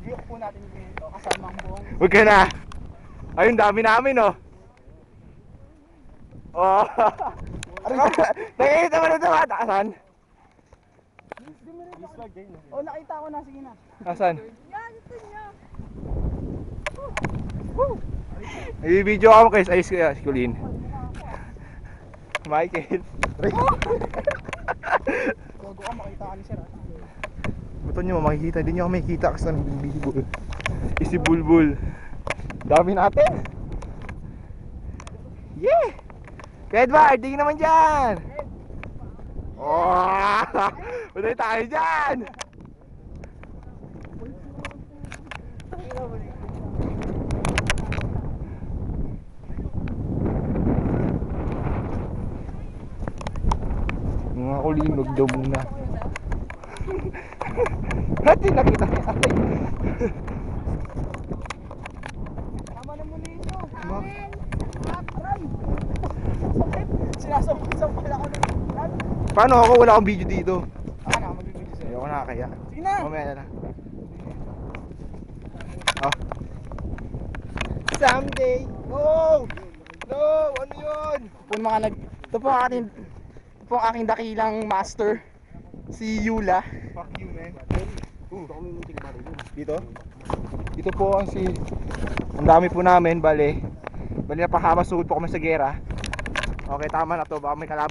i-view po natin dito kasamang buong. Huwag ka na. Ayun, dami namin, oh. Oh. Nakikita mo na ito, matasan? Oh, nakita ko na, sige na. Asan? Yan, ito niya. I-video ako guys, ayos kaya si Colleen. Michael. Gogo ka, makita ka ni Sir. Buto nyo, makikita din nyo ako makikita kasi nagbibigol. Isi bulbul. Dami natin. Yeah! Kaya Edward, tingin naman dyan. Oh! Punay tayo dyan. Mga Colleen, wag daw muna. Hati nakita niya. Tama na muli ito. Aray! Sakit! Sinasampal ako ng ulan. Paano ako? Wala akong video dito. Ano, magbibigay sa'yo. Ayoko na kaya. Sige na! Mamaya na lang. Oh. Someday. No! No! Ano yun? Ito po ang aking dakilang master. Si Yula. Fuck you, man. Dito? Dito po ang ang dami po namin, bale napahamas sugod po kami sa gera. Okay, tama na to, baka may kalaban.